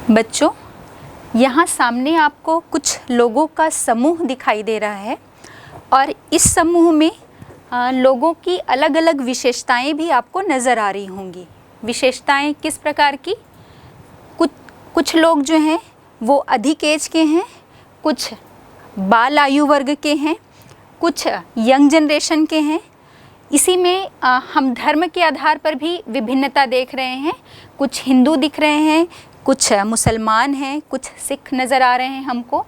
बच्चों, यहाँ सामने आपको कुछ लोगों का समूह दिखाई दे रहा है और इस समूह में लोगों की अलग अलग विशेषताएं भी आपको नज़र आ रही होंगी। विशेषताएं किस प्रकार की? कुछ लोग जो हैं वो अधिक एज के हैं, कुछ बाल आयु वर्ग के हैं, कुछ यंग जनरेशन के हैं। इसी में हम धर्म के आधार पर भी विभिन्नता देख रहे हैं। कुछ हिंदू दिख रहे हैं, कुछ मुसलमान हैं, कुछ सिख नज़र आ रहे हैं हमको,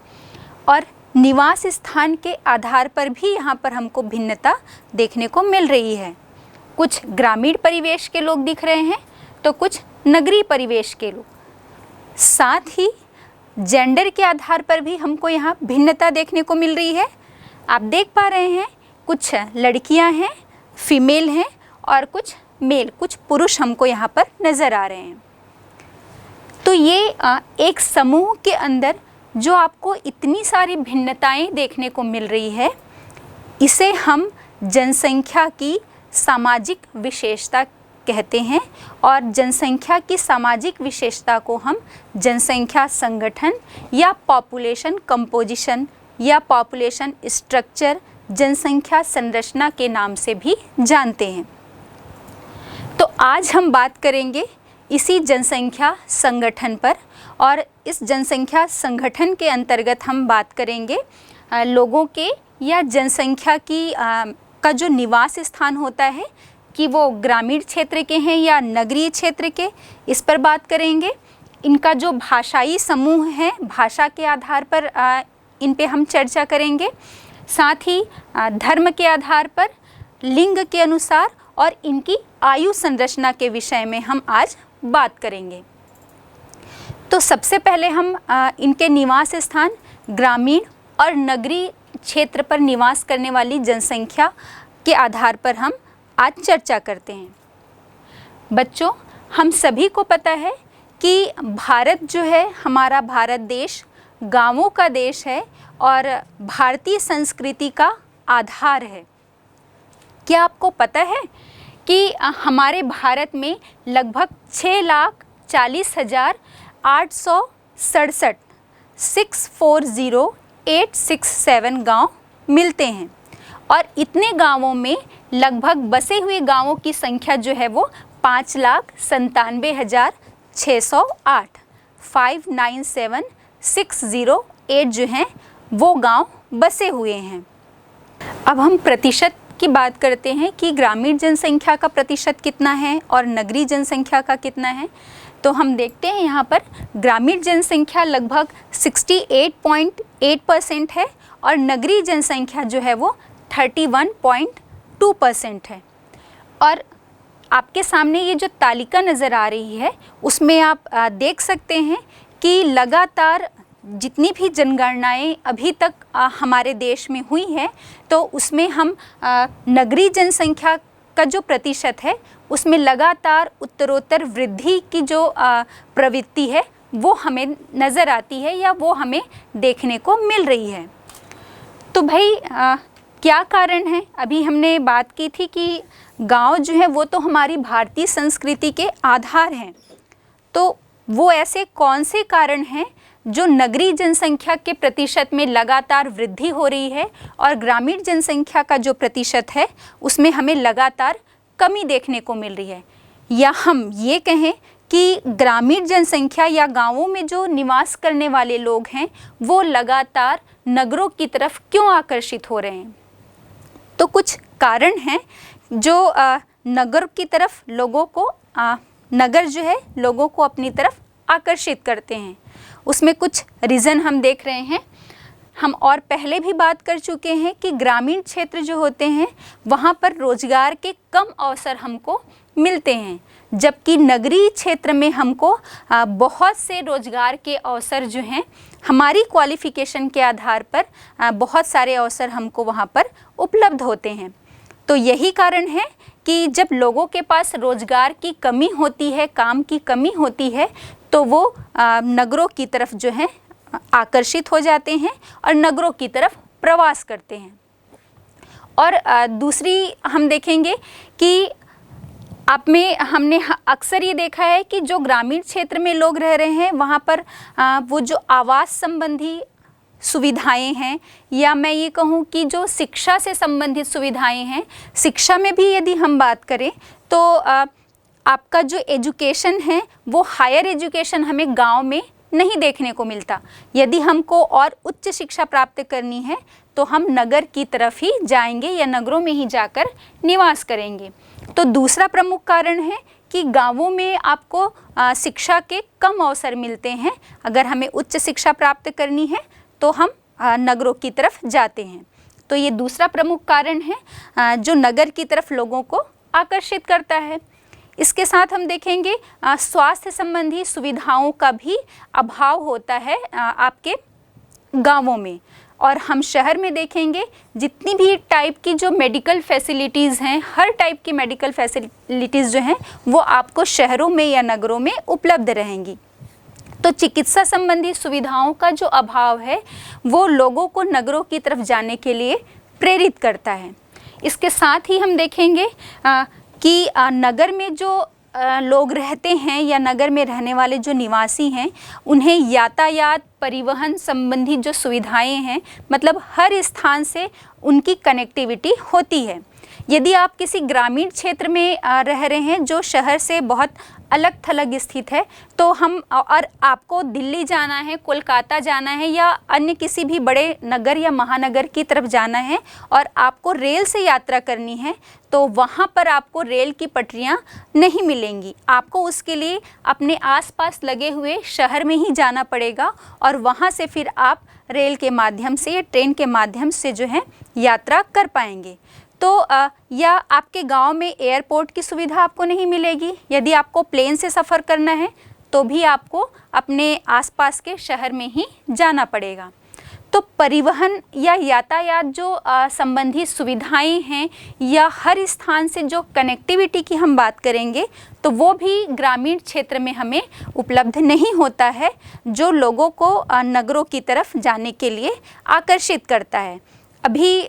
और निवास स्थान के आधार पर भी यहाँ पर हमको भिन्नता देखने को मिल रही है। कुछ ग्रामीण परिवेश के लोग दिख रहे हैं तो कुछ नगरीय परिवेश के लोग। साथ ही जेंडर के आधार पर भी हमको यहाँ भिन्नता देखने को मिल रही है। आप देख पा रहे हैं कुछ लड़कियाँ हैं, फीमेल हैं, और कुछ मेल, कुछ पुरुष हमको यहाँ पर नज़र आ रहे हैं। तो ये एक समूह के अंदर जो आपको इतनी सारी भिन्नताएं देखने को मिल रही है, इसे हम जनसंख्या की सामाजिक विशेषता कहते हैं। और जनसंख्या की सामाजिक विशेषता को हम जनसंख्या संगठन या पॉपुलेशन कंपोजिशन या पॉपुलेशन स्ट्रक्चर, जनसंख्या संरचना के नाम से भी जानते हैं। तो आज हम बात करेंगे इसी जनसंख्या संगठन पर, और इस जनसंख्या संगठन के अंतर्गत हम बात करेंगे लोगों के या जनसंख्या की का जो निवास स्थान होता है कि वो ग्रामीण क्षेत्र के हैं या नगरीय क्षेत्र के, इस पर बात करेंगे। इनका जो भाषाई समूह है, भाषा के आधार पर इन पे हम चर्चा करेंगे। साथ ही धर्म के आधार पर, लिंग के अनुसार और इनकी आयु संरचना के विषय में हम आज बात करेंगे। तो सबसे पहले हम इनके निवास स्थान, ग्रामीण और नगरीय क्षेत्र पर निवास करने वाली जनसंख्या के आधार पर हम आज चर्चा करते हैं। बच्चों, हम सभी को पता है कि भारत जो है, हमारा भारत देश गांवों का देश है और भारतीय संस्कृति का आधार है। क्या आपको पता है कि हमारे भारत में लगभग 6,40,867 640,867 गांव मिलते हैं, और इतने गांवों में लगभग बसे हुए गांवों की संख्या जो है वो 5,97,608 597,608 जो हैं वो गांव बसे हुए हैं। अब हम प्रतिशत की बात करते हैं कि ग्रामीण जनसंख्या का प्रतिशत कितना है और नगरीय जनसंख्या का कितना है। तो हम देखते हैं यहाँ पर ग्रामीण जनसंख्या लगभग 68.8% है और नगरीय जनसंख्या जो है वो 31.2% है। और आपके सामने ये जो तालिका नज़र आ रही है, उसमें आप देख सकते हैं कि लगातार जितनी भी जनगणनाएं अभी तक हमारे देश में हुई है, तो उसमें हम नगरीय जनसंख्या का जो प्रतिशत है उसमें लगातार उत्तरोत्तर वृद्धि की जो प्रवृत्ति है वो हमें नज़र आती है या वो हमें देखने को मिल रही है। तो भाई क्या कारण है? अभी हमने बात की थी कि गांव जो है वो तो हमारी भारतीय संस्कृति के आधार हैं। तो वो ऐसे कौन से कारण हैं जो नगरीय जनसंख्या के प्रतिशत में लगातार वृद्धि हो रही है और ग्रामीण जनसंख्या का जो प्रतिशत है उसमें हमें लगातार कमी देखने को मिल रही है? या हम ये कहें कि ग्रामीण जनसंख्या या गांवों में जो निवास करने वाले लोग हैं वो लगातार नगरों की तरफ क्यों आकर्षित हो रहे हैं? तो कुछ कारण हैं जो नगर की तरफ लोगों को नगर जो है लोगों को अपनी तरफ आकर्षित करते हैं। उसमें कुछ रीज़न हम देख रहे हैं। हम और पहले भी बात कर चुके हैं कि ग्रामीण क्षेत्र जो होते हैं वहाँ पर रोजगार के कम अवसर हमको मिलते हैं, जबकि नगरीय क्षेत्र में हमको बहुत से रोजगार के अवसर जो हैं हमारी क्वालिफ़िकेशन के आधार पर बहुत सारे अवसर हमको वहाँ पर उपलब्ध होते हैं। तो यही कारण है कि जब लोगों के पास रोजगार की कमी होती है, काम की कमी होती है, तो वो नगरों की तरफ जो है आकर्षित हो जाते हैं और नगरों की तरफ प्रवास करते हैं। और दूसरी हम देखेंगे कि आप में हमने अक्सर ये देखा है कि जो ग्रामीण क्षेत्र में लोग रह रहे हैं वहाँ पर वो जो आवास संबंधी सुविधाएं हैं, या मैं ये कहूँ कि जो शिक्षा से संबंधित सुविधाएं हैं, शिक्षा में भी यदि हम बात करें तो आपका जो एजुकेशन है वो हायर एजुकेशन हमें गांव में नहीं देखने को मिलता। यदि हमको और उच्च शिक्षा प्राप्त करनी है तो हम नगर की तरफ ही जाएंगे या नगरों में ही जाकर निवास करेंगे। तो दूसरा प्रमुख कारण है कि गांवों में आपको शिक्षा के कम अवसर मिलते हैं। अगर हमें उच्च शिक्षा प्राप्त करनी है तो हम नगरों की तरफ जाते हैं। तो ये दूसरा प्रमुख कारण है जो नगर की तरफ लोगों को आकर्षित करता है। इसके साथ हम देखेंगे स्वास्थ्य संबंधी सुविधाओं का भी अभाव होता है आपके गांवों में। और हम शहर में देखेंगे जितनी भी टाइप की जो मेडिकल फैसिलिटीज़ हैं, हर टाइप की मेडिकल फैसिलिटीज़ जो हैं वो आपको शहरों में या नगरों में उपलब्ध रहेंगी। तो चिकित्सा संबंधी सुविधाओं का जो अभाव है वो लोगों को नगरों की तरफ जाने के लिए प्रेरित करता है। इसके साथ ही हम देखेंगे कि नगर में जो लोग रहते हैं या नगर में रहने वाले जो निवासी हैं उन्हें यातायात परिवहन संबंधी जो सुविधाएं हैं, मतलब हर स्थान से उनकी कनेक्टिविटी होती है। यदि आप किसी ग्रामीण क्षेत्र में रह रहे हैं जो शहर से बहुत अलग थलग स्थित है, तो हम और आपको दिल्ली जाना है, कोलकाता जाना है या अन्य किसी भी बड़े नगर या महानगर की तरफ जाना है और आपको रेल से यात्रा करनी है, तो वहाँ पर आपको रेल की पटरियाँ नहीं मिलेंगी। आपको उसके लिए अपने आसपास लगे हुए शहर में ही जाना पड़ेगा और वहाँ से फिर आप रेल के माध्यम से या ट्रेन के माध्यम से जो है यात्रा कर पाएंगे। तो या आपके गांव में एयरपोर्ट की सुविधा आपको नहीं मिलेगी। यदि आपको प्लेन से सफ़र करना है तो भी आपको अपने आसपास के शहर में ही जाना पड़ेगा। तो परिवहन या यातायात जो संबंधी सुविधाएं हैं या हर स्थान से जो कनेक्टिविटी की हम बात करेंगे तो वो भी ग्रामीण क्षेत्र में हमें उपलब्ध नहीं होता है, जो लोगों को नगरों की तरफ जाने के लिए आकर्षित करता है। अभी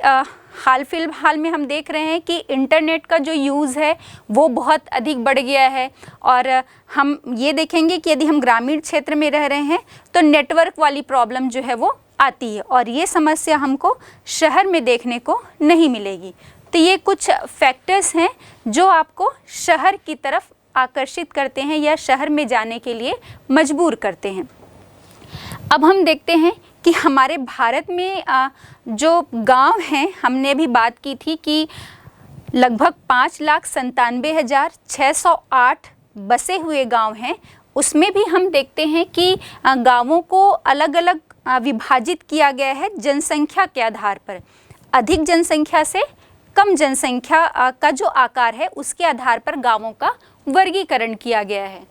हाल फिलहाल में हम देख रहे हैं कि इंटरनेट का जो यूज़ है वो बहुत अधिक बढ़ गया है और हम ये देखेंगे कि यदि हम ग्रामीण क्षेत्र में रह रहे हैं तो नेटवर्क वाली प्रॉब्लम जो है वो आती है और ये समस्या हमको शहर में देखने को नहीं मिलेगी। तो ये कुछ फैक्टर्स हैं जो आपको शहर की तरफ आकर्षित करते हैं या शहर में जाने के लिए मजबूर करते हैं। अब हम देखते हैं कि हमारे भारत में जो गांव हैं, हमने भी बात की थी कि लगभग 5,97,608 बसे हुए गांव हैं। उसमें भी हम देखते हैं कि गांवों को अलग अलग विभाजित किया गया है जनसंख्या के आधार पर। अधिक जनसंख्या से कम जनसंख्या का जो आकार है उसके आधार पर गांवों का वर्गीकरण किया गया है।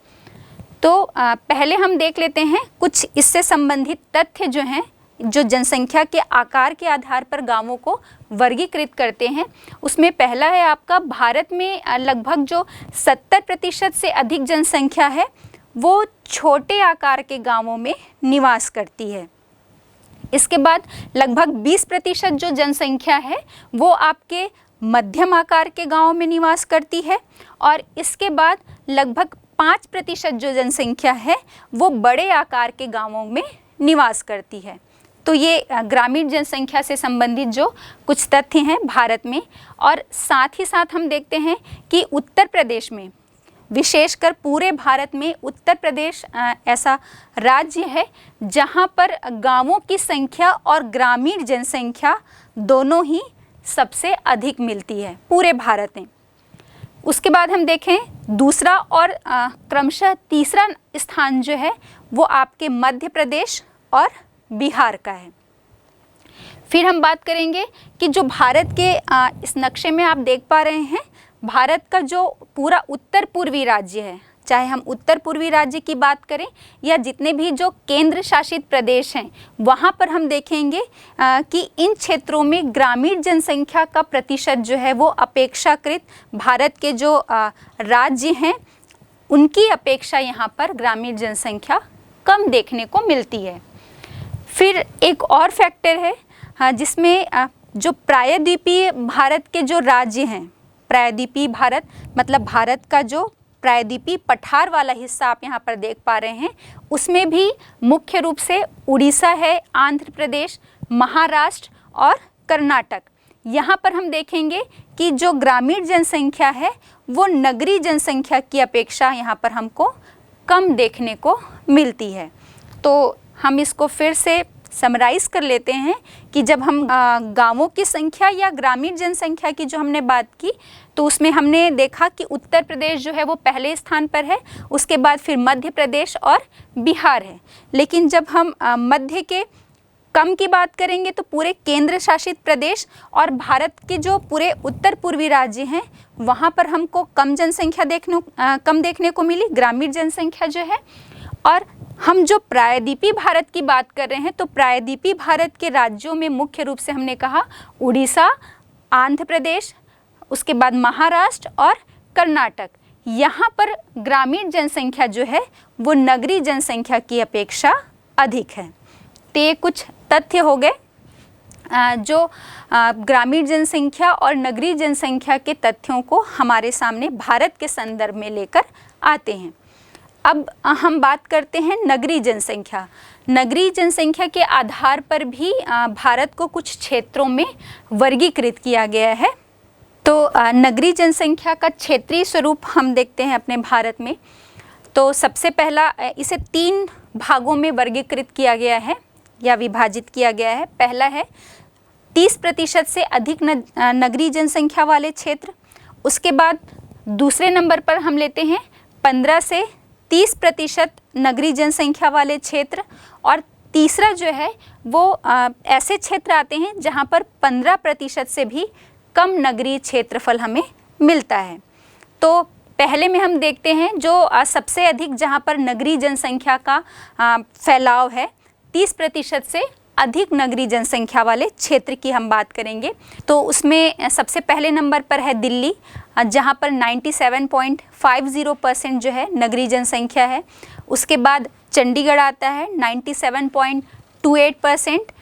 तो पहले हम देख लेते हैं कुछ इससे संबंधित तथ्य जो हैं, जो जनसंख्या के आकार के आधार पर गांवों को वर्गीकृत करते हैं। उसमें पहला है आपका, भारत में लगभग जो 70% से अधिक जनसंख्या है वो छोटे आकार के गांवों में निवास करती है। इसके बाद लगभग 20% जो जनसंख्या है वो आपके मध्यम आकार के गांवों में निवास करती है और इसके बाद लगभग 5% जो जनसंख्या है वो बड़े आकार के गांवों में निवास करती है। तो ये ग्रामीण जनसंख्या से संबंधित जो कुछ तथ्य हैं भारत में। और साथ ही साथ हम देखते हैं कि उत्तर प्रदेश में, विशेषकर पूरे भारत में उत्तर प्रदेश ऐसा राज्य है जहां पर गांवों की संख्या और ग्रामीण जनसंख्या दोनों ही सबसे अधिक मिलती है पूरे भारत में। उसके बाद हम देखें दूसरा और क्रमशः तीसरा स्थान जो है वो आपके मध्य प्रदेश और बिहार का है। फिर हम बात करेंगे कि जो भारत के इस नक्शे में आप देख पा रहे हैं, भारत का जो पूरा उत्तर पूर्वी राज्य है, चाहे हम उत्तर पूर्वी राज्य की बात करें या जितने भी जो केंद्र शासित प्रदेश हैं, वहाँ पर हम देखेंगे कि इन क्षेत्रों में ग्रामीण जनसंख्या का प्रतिशत जो है वो अपेक्षाकृत भारत के जो राज्य हैं उनकी अपेक्षा यहाँ पर ग्रामीण जनसंख्या कम देखने को मिलती है। फिर एक और फैक्टर है जिसमें जो प्रायद्वीपीय भारत के जो राज्य हैं प्रायद्वीपीय भारत मतलब भारत का जो प्रायद्वीपीय पठार वाला हिस्सा आप यहाँ पर देख पा रहे हैं, उसमें भी मुख्य रूप से उड़ीसा है, आंध्र प्रदेश, महाराष्ट्र और कर्नाटक। यहाँ पर हम देखेंगे कि जो ग्रामीण जनसंख्या है वो नगरीय जनसंख्या की अपेक्षा यहाँ पर हमको कम देखने को मिलती है। तो हम इसको फिर से समराइज़ कर लेते हैं कि जब हम गांवों की संख्या या ग्रामीण जनसंख्या की जो हमने बात की, तो उसमें हमने देखा कि उत्तर प्रदेश जो है वो पहले स्थान पर है, उसके बाद फिर मध्य प्रदेश और बिहार है। लेकिन जब हम मध्य के कम की बात करेंगे तो पूरे केंद्र शासित प्रदेश और भारत के जो पूरे उत्तर पूर्वी राज्य हैं वहाँ पर हमको कम जनसंख्या कम देखने को मिली, ग्रामीण जनसंख्या जो है। और हम जो प्रायद्वीपीय भारत की बात कर रहे हैं तो प्रायद्वीपीय भारत के राज्यों में मुख्य रूप से हमने कहा उड़ीसा, आंध्र प्रदेश, उसके बाद महाराष्ट्र और कर्नाटक। यहाँ पर ग्रामीण जनसंख्या जो है वो नगरीय जनसंख्या की अपेक्षा अधिक है। तो ये कुछ तथ्य हो गए जो ग्रामीण जनसंख्या और नगरीय जनसंख्या के तथ्यों को हमारे सामने भारत के संदर्भ में लेकर आते हैं। अब हम बात करते हैं नगरीय जनसंख्या। नगरीय जनसंख्या के आधार पर भी भारत को कुछ क्षेत्रों में वर्गीकृत किया गया है। तो नगरीय जनसंख्या का क्षेत्रीय स्वरूप हम देखते हैं अपने भारत में। तो सबसे पहला इसे 3 भागों में वर्गीकृत किया गया है या विभाजित किया गया है। पहला है 30% से अधिक नगरीय जनसंख्या वाले क्षेत्र। उसके बाद दूसरे नंबर पर हम लेते हैं 15 से 30% नगरीय जनसंख्या वाले क्षेत्र। और तीसरा जो है वो ऐसे क्षेत्र आते हैं जहाँ पर 15% से भी कम नगरीय क्षेत्रफल हमें मिलता है। तो पहले में हम देखते हैं जो सबसे अधिक जहाँ पर नगरीय जनसंख्या का फैलाव है, 30% से अधिक नगरीय जनसंख्या वाले क्षेत्र की हम बात करेंगे। तो उसमें सबसे पहले नंबर पर है दिल्ली, जहाँ पर 97.50% जो है नगरीय जनसंख्या है। उसके बाद चंडीगढ़ आता है 97.28%।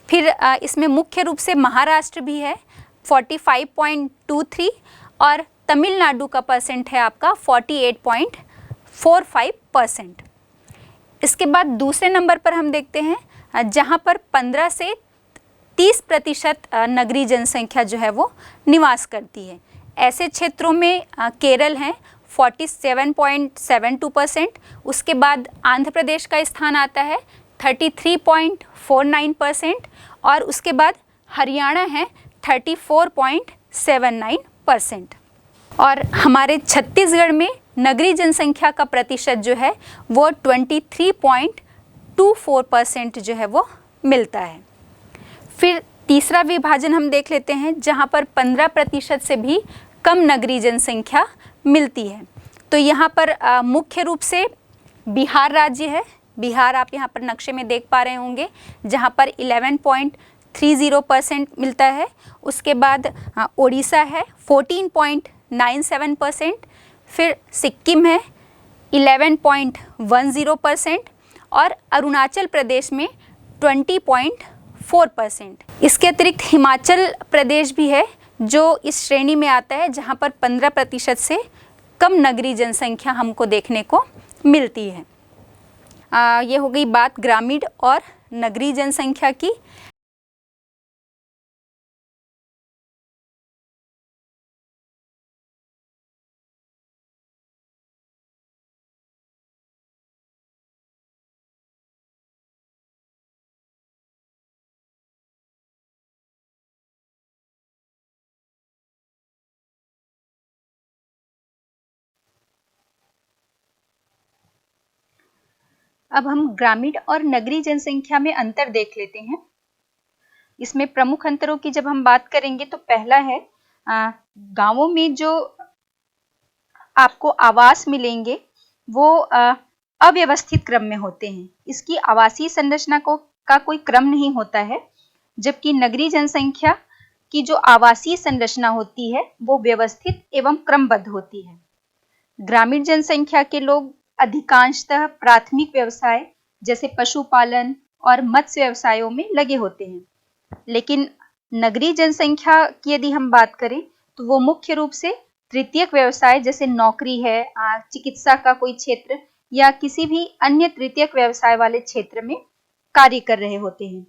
फिर इसमें मुख्य रूप से महाराष्ट्र भी है 45.23 और तमिलनाडु का परसेंट है आपका 48.45%। इसके बाद दूसरे नंबर पर हम देखते हैं जहाँ पर 15 से 30% नगरीय जनसंख्या जो है वो निवास करती है। ऐसे क्षेत्रों में केरल हैं 47.72%। उसके बाद आंध्र प्रदेश का स्थान आता है 33.49% और उसके बाद हरियाणा है 34.79%। और हमारे छत्तीसगढ़ में नगरीय जनसंख्या का प्रतिशत जो है वो 23.24% जो है वो मिलता है। फिर तीसरा विभाजन हम देख लेते हैं जहाँ पर 15% से भी कम नगरीय जनसंख्या मिलती है। तो यहाँ पर मुख्य रूप से बिहार राज्य है। बिहार आप यहाँ पर नक्शे में देख पा रहे होंगे जहाँ पर 11.30% मिलता है। उसके बाद उड़ीसा है 14.97%। फिर सिक्किम है 11.10% और अरुणाचल प्रदेश में 20.4%। इसके अतिरिक्त हिमाचल प्रदेश भी है जो इस श्रेणी में आता है जहाँ पर 15% से कम नगरीय जनसंख्या हमको देखने को मिलती है। ये हो गई बात ग्रामीण और नगरीय जनसंख्या की। अब हम ग्रामीण और नगरीय जनसंख्या में अंतर देख लेते हैं। इसमें प्रमुख अंतरों की जब हम बात करेंगे तो पहला है गांवों में जो आपको आवास मिलेंगे वो अव्यवस्थित क्रम में होते हैं। इसकी आवासीय संरचना का कोई क्रम नहीं होता है, जबकि नगरीय जनसंख्या की जो आवासीय संरचना होती है वो व्यवस्थित एवं क्रमबद्ध होती है। ग्रामीण जनसंख्या के लोग अधिकांशतः प्राथमिक व्यवसाय जैसे पशुपालन और मत्स्य व्यवसायों में लगे होते हैं। लेकिन नगरीय जनसंख्या की यदि हम बात करें तो वो मुख्य रूप से तृतीयक व्यवसाय जैसे नौकरी है, चिकित्सा का कोई क्षेत्र या किसी भी अन्य तृतीयक व्यवसाय वाले क्षेत्र में कार्य कर रहे होते हैं।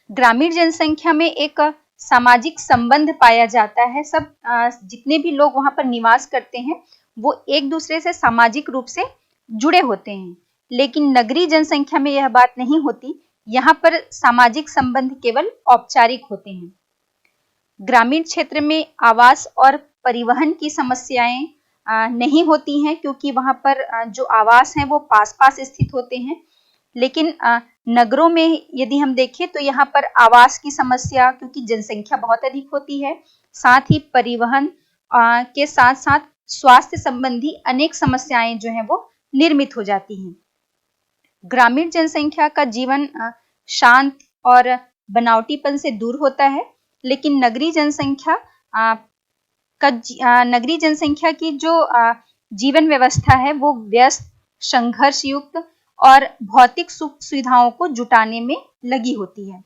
ग्रामीण जनसंख्या में एक सामाजिक संबंध पाया जाता है। सब जितने भी लोग वहां पर निवास करते हैं वो एक दूसरे से सामाजिक रूप से जुड़े होते हैं। लेकिन नगरीय जनसंख्या में यह बात नहीं होती। यहाँ पर सामाजिक संबंध केवल औपचारिक होते हैं। ग्रामीण क्षेत्र में आवास और परिवहन की समस्याएं नहीं होती हैं, क्योंकि वहां पर जो आवास हैं वो पास पास स्थित होते हैं। लेकिन नगरों में यदि हम देखें तो यहाँ पर आवास की समस्या, क्योंकि जनसंख्या बहुत अधिक होती है, साथ ही परिवहन के साथ साथ स्वास्थ्य संबंधी अनेक समस्याएं जो हैं वो निर्मित हो जाती हैं। ग्रामीण जनसंख्या का जीवन शांत और बनावटीपन से दूर होता है, लेकिन नगरीय जनसंख्या की जो जीवन व्यवस्था है वो व्यस्त, संघर्ष युक्त और भौतिक सुख सुविधाओं को जुटाने में लगी होती है।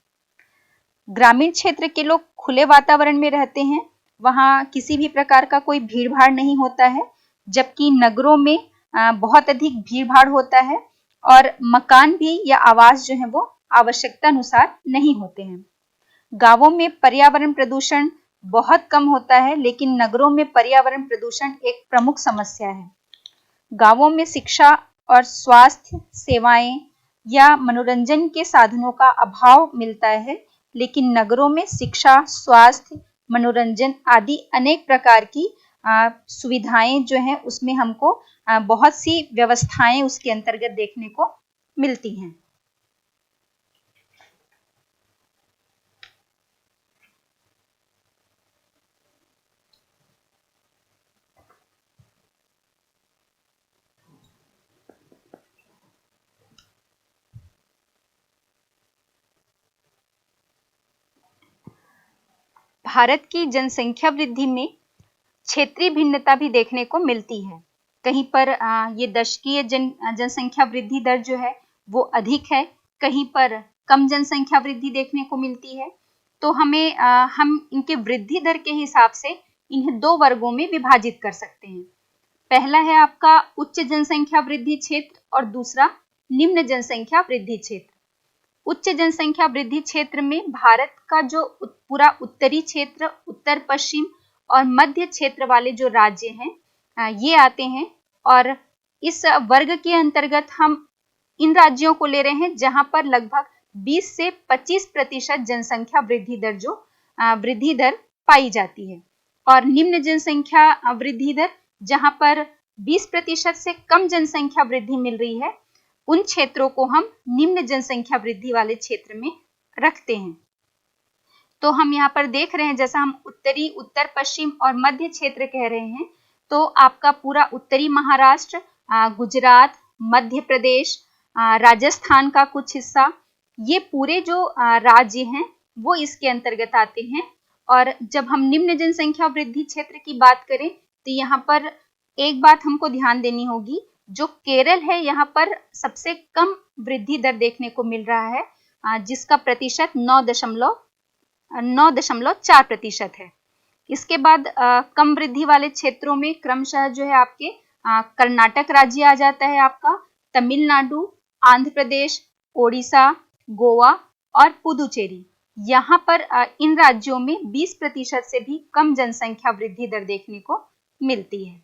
ग्रामीण क्षेत्र के लोग खुले वातावरण में रहते हैं, वहाँ किसी भी प्रकार का कोई भीड़ भाड़ नहीं होता है, जबकि नगरों में बहुत अधिक भीड़ भाड़ होता है और मकान भी या आवास जो है वो आवश्यकता अनुसार नहीं होते हैं। गांवों में पर्यावरण प्रदूषण बहुत कम होता है, लेकिन नगरों में पर्यावरण प्रदूषण एक प्रमुख समस्या है। गांवों में शिक्षा और स्वास्थ्य सेवाएं या मनोरंजन के साधनों का अभाव मिलता है, लेकिन नगरों में शिक्षा, स्वास्थ्य, मनोरंजन आदि अनेक प्रकार की सुविधाएं जो हैं उसमें हमको बहुत सी व्यवस्थाएं उसके अंतर्गत देखने को मिलती हैं। भारत की जनसंख्या वृद्धि में क्षेत्रीय भिन्नता भी देखने को मिलती है। कहीं पर ये दशकीय जनसंख्या वृद्धि दर जो है वो अधिक है, कहीं पर कम जनसंख्या वृद्धि देखने को मिलती है। तो हम इनके वृद्धि दर के हिसाब से इन्हें दो वर्गों में विभाजित कर सकते हैं। पहला है आपका उच्च जनसंख्या वृद्धि क्षेत्र और दूसरा निम्न जनसंख्या वृद्धि क्षेत्र। उच्च जनसंख्या वृद्धि क्षेत्र में भारत का जो पूरा उत्तरी क्षेत्र, उत्तर पश्चिम और मध्य क्षेत्र वाले जो राज्य हैं ये आते हैं, और इस वर्ग के अंतर्गत हम इन राज्यों को ले रहे हैं जहां पर लगभग 20 से 25% जनसंख्या वृद्धि दर पाई जाती है। और निम्न जनसंख्या वृद्धि दर जहां पर 20% से कम जनसंख्या वृद्धि मिल रही है, उन क्षेत्रों को हम निम्न जनसंख्या वृद्धि वाले क्षेत्र में रखते हैं। तो हम यहाँ पर देख रहे हैं, जैसा हम उत्तरी, उत्तर पश्चिम और मध्य क्षेत्र कह रहे हैं, तो आपका पूरा उत्तरी महाराष्ट्र, गुजरात, मध्य प्रदेश, राजस्थान का कुछ हिस्सा, ये पूरे जो राज्य हैं वो इसके अंतर्गत आते हैं। और जब हम निम्न जनसंख्या वृद्धि क्षेत्र की बात करें तो यहाँ पर एक बात हमको ध्यान देनी होगी, जो केरल है यहाँ पर सबसे कम वृद्धि दर देखने को मिल रहा है, जिसका प्रतिशत 9.4% है। इसके बाद कम वृद्धि वाले क्षेत्रों में क्रमशः जो है आपके कर्नाटक राज्य आ जाता है, आपका तमिलनाडु, आंध्र प्रदेश, ओडिशा, गोवा और पुदुचेरी। यहाँ पर इन राज्यों में 20% से भी कम जनसंख्या वृद्धि दर देखने को मिलती है।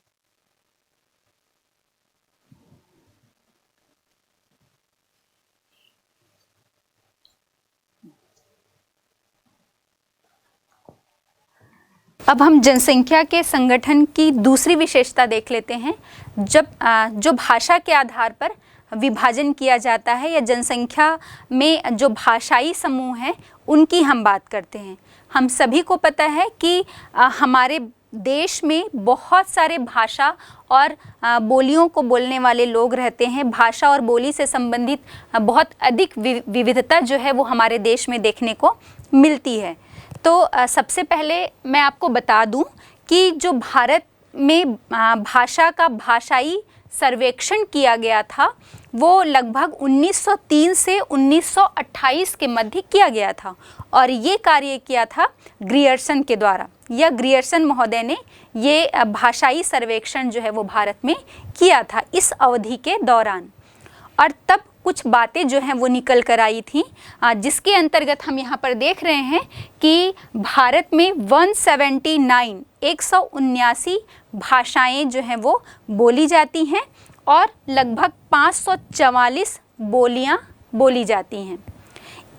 अब हम जनसंख्या के संगठन की दूसरी विशेषता देख लेते हैं। जब जो भाषा के आधार पर विभाजन किया जाता है या जनसंख्या में जो भाषाई समूह हैं उनकी हम बात करते हैं। हम सभी को पता है कि हमारे देश में बहुत सारे भाषा और बोलियों को बोलने वाले लोग रहते हैं। भाषा और बोली से संबंधित बहुत अधिक विविधता जो है वो हमारे देश में देखने को मिलती है। तो सबसे पहले मैं आपको बता दूं कि जो भारत में भाषा का भाषाई सर्वेक्षण किया गया था वो लगभग 1903 से 1928 के मध्य किया गया था और ये कार्य किया था ग्रियर्सन के द्वारा, या ग्रियर्सन महोदय ने ये भाषाई सर्वेक्षण जो है वो भारत में किया था इस अवधि के दौरान। और तब कुछ बातें जो हैं वो निकल कर आई थी, जिसके अंतर्गत हम यहाँ पर देख रहे हैं कि भारत में 179 भाषाएं जो हैं वो बोली जाती हैं और लगभग 544 बोलियाँ बोली जाती हैं।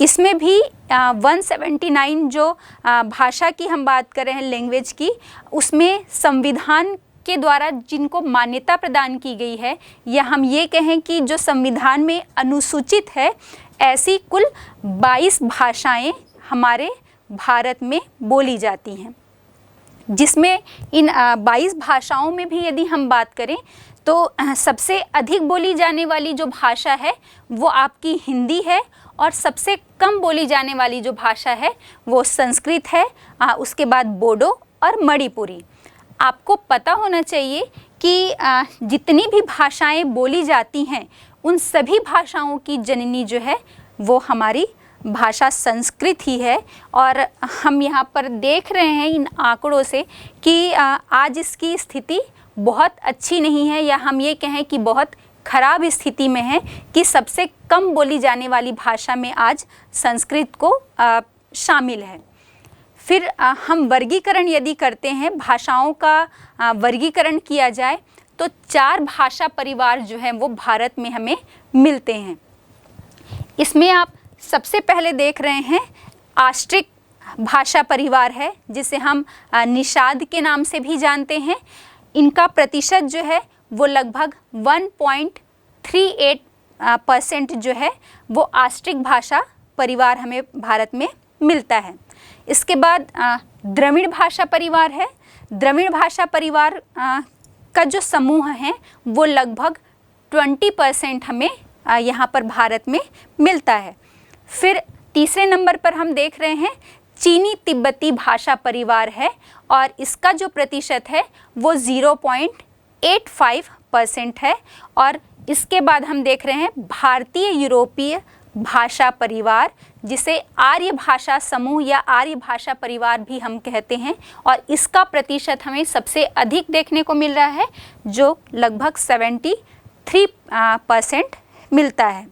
इसमें भी 179 जो भाषा की हम बात कर रहे हैं, लैंग्वेज की, उसमें संविधान के द्वारा जिनको मान्यता प्रदान की गई है, या हम ये कहें कि जो संविधान में अनुसूचित है, ऐसी कुल 22 भाषाएं हमारे भारत में बोली जाती हैं। जिसमें इन 22 भाषाओं में भी यदि हम बात करें तो सबसे अधिक बोली जाने वाली जो भाषा है वो आपकी हिंदी है और सबसे कम बोली जाने वाली जो भाषा है वो संस्कृत है, उसके बाद बोडो और मणिपुरी। आपको पता होना चाहिए कि जितनी भी भाषाएं बोली जाती हैं उन सभी भाषाओं की जननी जो है वो हमारी भाषा संस्कृत ही है। और हम यहाँ पर देख रहे हैं इन आंकड़ों से कि आज इसकी स्थिति बहुत अच्छी नहीं है, या हम ये कहें कि बहुत खराब स्थिति में है कि सबसे कम बोली जाने वाली भाषा में आज संस्कृत को शामिल है। फिर हम वर्गीकरण यदि करते हैं, भाषाओं का वर्गीकरण किया जाए तो 4 भाषा परिवार जो हैं वो भारत में हमें मिलते हैं। इसमें आप सबसे पहले देख रहे हैं आस्ट्रिक भाषा परिवार है, जिसे हम निषाद के नाम से भी जानते हैं। इनका प्रतिशत जो है वो लगभग 1.38% जो है वो आस्ट्रिक भाषा परिवार हमें भारत में मिलता है। इसके बाद द्रविड़ भाषा परिवार है। द्रविड़ भाषा परिवार का जो समूह है वो लगभग 20% हमें यहाँ पर भारत में मिलता है। फिर तीसरे नंबर पर हम देख रहे हैं चीनी तिब्बती भाषा परिवार है और इसका जो प्रतिशत है वो 0.85% है। और इसके बाद हम देख रहे हैं भारतीय यूरोपीय भाषा परिवार, जिसे आर्य भाषा समूह या आर्य भाषा परिवार भी हम कहते हैं, और इसका प्रतिशत हमें सबसे अधिक देखने को मिल रहा है जो लगभग 73% मिलता है।